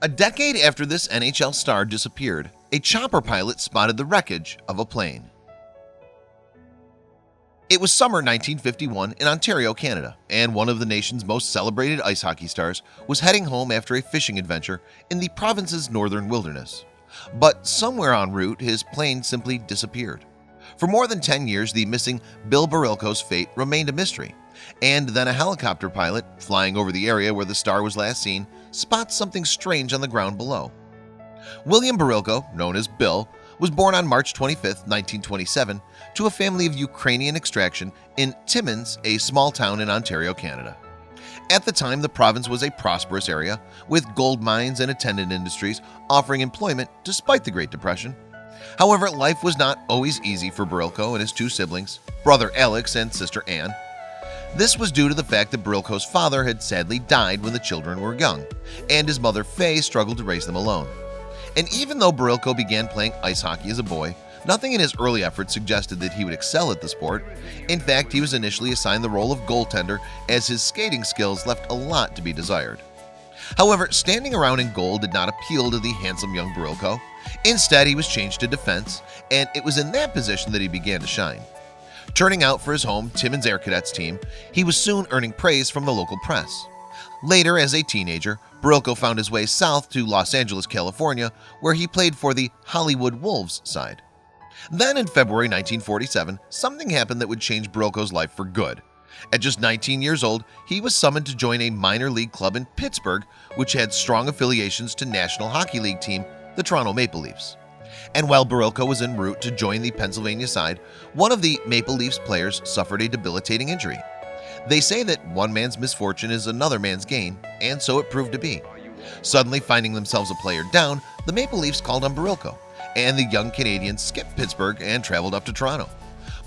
A decade after this NHL star disappeared, a chopper pilot spotted the wreckage of a plane. It was summer 1951 in Ontario, Canada, and one of the nation's most celebrated ice hockey stars was heading home after a fishing adventure in the province's northern wilderness. But somewhere en route, his plane simply disappeared. For more than 10 years, the missing Bill Barilko's fate remained a mystery. And then a helicopter pilot, flying over the area where the star was last seen, spots something strange on the ground below. William Barilko, known as Bill, was born on March 25, 1927, to a family of Ukrainian extraction in Timmins, a small town in Ontario, Canada. At the time, the province was a prosperous area, with gold mines and attendant industries offering employment despite the Great Depression. However, life was not always easy for Barilko and his two siblings, brother Alex and sister Anne. This was due to the fact that Barilko's father had sadly died when the children were young, and his mother Faye struggled to raise them alone. And even though Barilko began playing ice hockey as a boy, nothing in his early efforts suggested that he would excel at the sport. In fact, he was initially assigned the role of goaltender, as his skating skills left a lot to be desired. However, standing around in goal did not appeal to the handsome young Barilko. Instead, he was changed to defense, and it was in that position that he began to shine. Turning out for his home Timmins Air Cadets team, he was soon earning praise from the local press. Later, as a teenager, Barilko found his way south to Los Angeles, California, where he played for the Hollywood Wolves side. Then in February 1947, something happened that would change Barilko's life for good. At just 19 years old, he was summoned to join a minor league club in Pittsburgh, which had strong affiliations to National Hockey League team, the Toronto Maple Leafs. And while Barilko was en route to join the Pennsylvania side, one of the Maple Leafs players suffered a debilitating injury. They say that one man's misfortune is another man's gain, and so it proved to be. Suddenly finding themselves a player down, the Maple Leafs called on Barilko, and the young Canadian skipped Pittsburgh and traveled up to Toronto.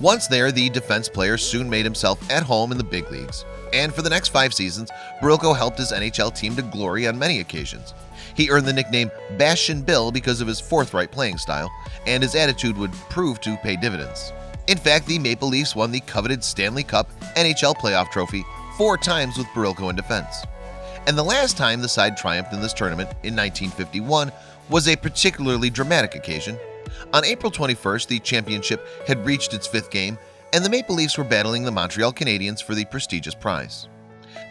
Once there, the defense player soon made himself at home in the big leagues, and for the next 5 seasons, Barilko helped his NHL team to glory on many occasions. He earned the nickname Bastion Bill because of his forthright playing style, and his attitude would prove to pay dividends. In fact, the Maple Leafs won the coveted Stanley Cup NHL playoff trophy 4 times with Barilko in defense. And the last time the side triumphed in this tournament, in 1951, was a particularly dramatic occasion. On April 21st, the championship had reached its 5th game, and the Maple Leafs were battling the Montreal Canadiens for the prestigious prize.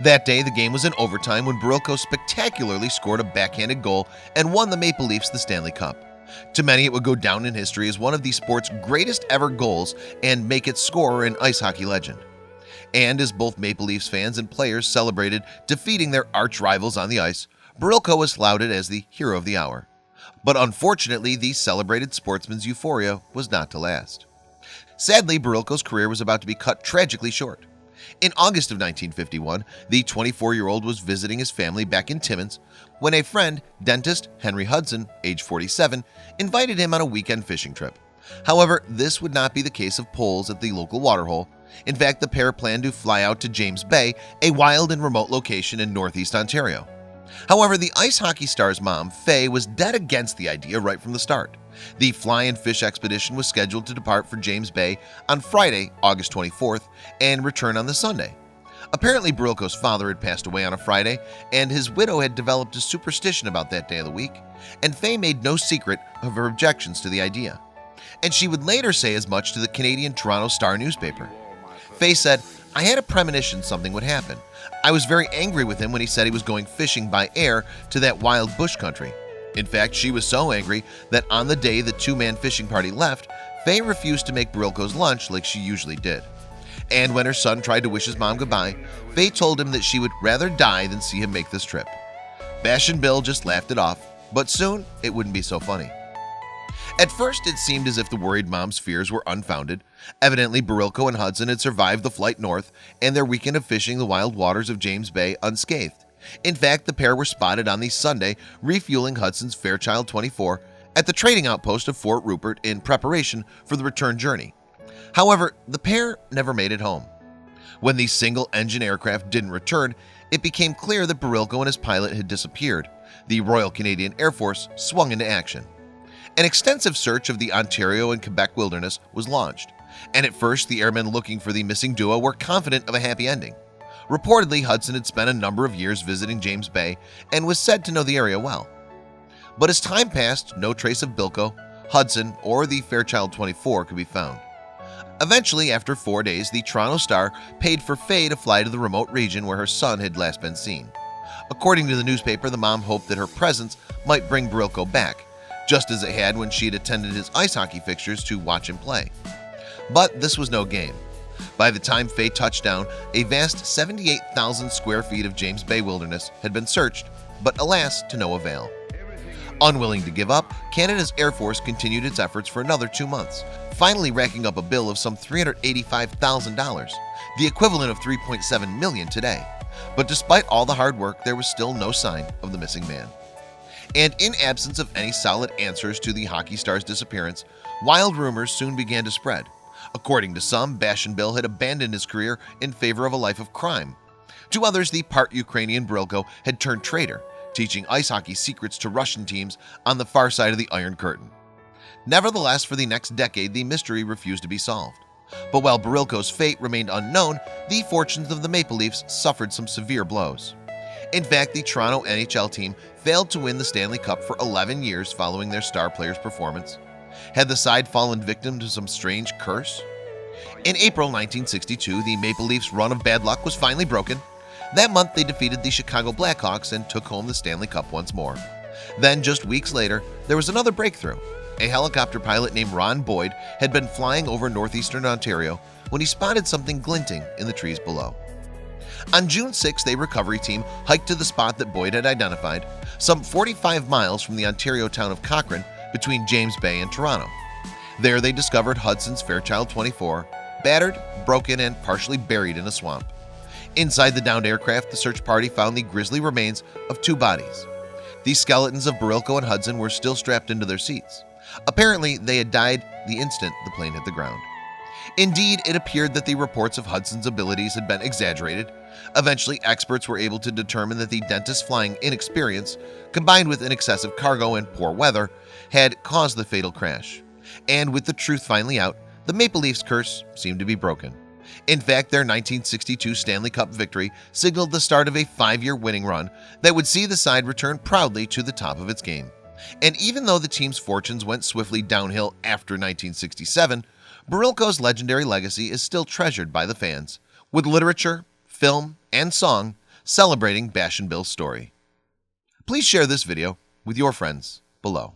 That day, the game was in overtime when Barilko spectacularly scored a backhanded goal and won the Maple Leafs the Stanley Cup. To many, it would go down in history as one of the sport's greatest ever goals and make its scorer an ice hockey legend. And as both Maple Leafs fans and players celebrated defeating their arch rivals on the ice, Barilko was lauded as the hero of the hour. But unfortunately, the celebrated sportsman's euphoria was not to last. Sadly, Barilko's career was about to be cut tragically short. In August of 1951, the 24-year-old was visiting his family back in Timmins when a friend, dentist Henry Hudson, age 47, invited him on a weekend fishing trip. However, this would not be the case of poles at the local waterhole. In fact, the pair planned to fly out to James Bay, a wild and remote location in northeast Ontario. However, the ice hockey star's mom, Faye, was dead against the idea right from the start. The fly and fish expedition was scheduled to depart for James Bay on Friday, August 24th, and return on the Sunday. Apparently, Barilko's father had passed away on a Friday, and his widow had developed a superstition about that day of the week, and Faye made no secret of her objections to the idea. And she would later say as much to the Canadian Toronto Star newspaper. Faye said, "I had a premonition something would happen. I was very angry with him when he said he was going fishing by air to that wild bush country. In fact, she was so angry that on the day the 2-man fishing party left, Faye refused to make Barilko's lunch like she usually did. And when her son tried to wish his mom goodbye, Faye told him that she would rather die than see him make this trip. Bastion Bill just laughed it off, but soon it wouldn't be so funny." At first, it seemed as if the worried mom's fears were unfounded. Evidently, Barilko and Hudson had survived the flight north and their weekend of fishing the wild waters of James Bay unscathed. In fact, the pair were spotted on the Sunday refueling Hudson's Fairchild 24 at the trading outpost of Fort Rupert in preparation for the return journey. However, the pair never made it home. When the single-engine aircraft didn't return, it became clear that Barilko and his pilot had disappeared. The Royal Canadian Air Force swung into action. An extensive search of the Ontario and Quebec wilderness was launched, and at first the airmen looking for the missing duo were confident of a happy ending. Reportedly, Hudson had spent a number of years visiting James Bay and was said to know the area well. But as time passed, no trace of Bilko, Hudson, or the Fairchild 24 could be found. Eventually, after 4 days, the Toronto Star paid for Faye to fly to the remote region where her son had last been seen. According to the newspaper, the mom hoped that her presence might bring Barilko back, just as it had when she had attended his ice hockey fixtures to watch him play. But this was no game. By the time Faye touched down, a vast 78,000 square feet of James Bay wilderness had been searched, but alas, to no avail. Unwilling to give up, Canada's Air Force continued its efforts for another 2 months, finally racking up a bill of some $385,000, the equivalent of $3.7 million today. But despite all the hard work, there was still no sign of the missing man. And in absence of any solid answers to the hockey star's disappearance, wild rumors soon began to spread. According to some, Bashin Bill had abandoned his career in favor of a life of crime. To others, the part Ukrainian Barilko had turned traitor, teaching ice hockey secrets to Russian teams on the far side of the Iron Curtain. Nevertheless, for the next decade, the mystery refused to be solved. But while Barilko's fate remained unknown, the fortunes of the Maple Leafs suffered some severe blows. In fact, the Toronto NHL team failed to win the Stanley Cup for 11 years following their star player's performance. Had the side fallen victim to some strange curse? In April 1962, the Maple Leafs' run of bad luck was finally broken. That month, they defeated the Chicago Blackhawks and took home the Stanley Cup once more. Then, just weeks later, there was another breakthrough. A helicopter pilot named Ron Boyd had been flying over northeastern Ontario when he spotted something glinting in the trees below. On June 6, a recovery team hiked to the spot that Boyd had identified, some 45 miles from the Ontario town of Cochrane, between James Bay and Toronto. There they discovered Hudson's Fairchild 24, battered, broken, and partially buried in a swamp. Inside the downed aircraft, the search party found the grisly remains of 2 bodies. The skeletons of Barilko and Hudson were still strapped into their seats. Apparently, they had died the instant the plane hit the ground. Indeed, it appeared that the reports of Hudson's abilities had been exaggerated. Eventually, experts were able to determine that the dentist's flying inexperience, combined with an excessive cargo and poor weather, had caused the fatal crash. And with the truth finally out, the Maple Leafs' curse seemed to be broken. In fact, their 1962 Stanley Cup victory signaled the start of a 5-year winning run that would see the side return proudly to the top of its game. And even though the team's fortunes went swiftly downhill after 1967, Barilko's legendary legacy is still treasured by the fans, with literature, film, and song celebrating Bashin Bill's story. Please share this video with your friends below.